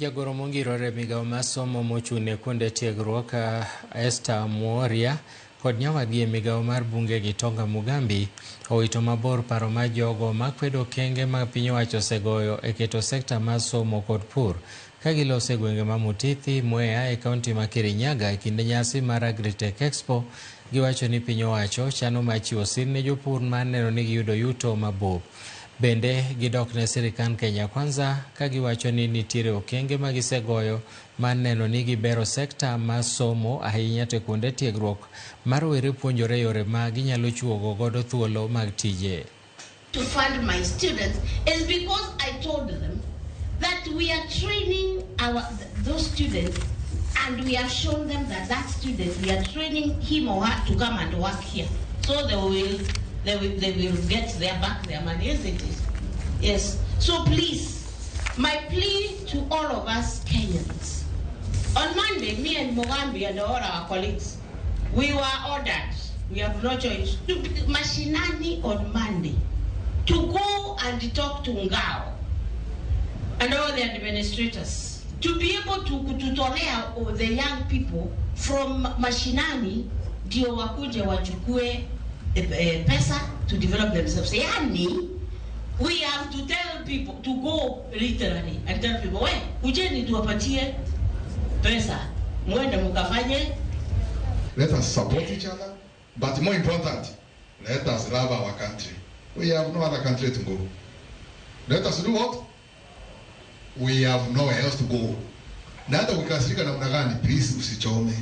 Jagoro mongirore migao masomo mochune kuonde tiegruok Esther Mworia kod nyawadgi migao mar bunge Gitonga Mugambi owito mabor paro ma jogo makwedo kenge ma piny owacho osegoyo e keto sekta mar somo kod pur ka gilose gwenge ma Mutithi, Mwea e kaunti ma Kirinyaga e kinde nyasi mar Agritech Expo. Giwacho ni piny owacho chano machiwo sir ne jopur mar neno ni giyudo yuto mabup. Bende gidok ne sirikal Kenya Kwanza ka giwacho ni nitiere okenge ma gisegoyo mar neno ni gibero sekta mar somo ahinya to kuonde tiegruok mar were puonjore yore ma ginyalo chuogo godo thuolo mag tije. To fund my students is because I told them that we are training those students, and we have shown them that student, we are training him or her to come and work here, so they will get their money, isn't it? Yes. So please, my plea to all of us Kenyans. On Monday, me and Mugambi and all our colleagues, we were ordered, we have no choice, to Mashinani on Monday, to go and talk to Ngao and all the administrators, to be able to tutorea the young people from Mashinani, ndio wakuje wachukue pesa to develop themselves. Yani, we have to tell people to go literally and tell people, we, ujeni tuwapatie pesa, mwende mukafanye. Let us support each other, but more important, let us love our country. We have no other country to go. Let us do what? We have nowhere else to go. Na hata ukasirika namna gani, please usichome.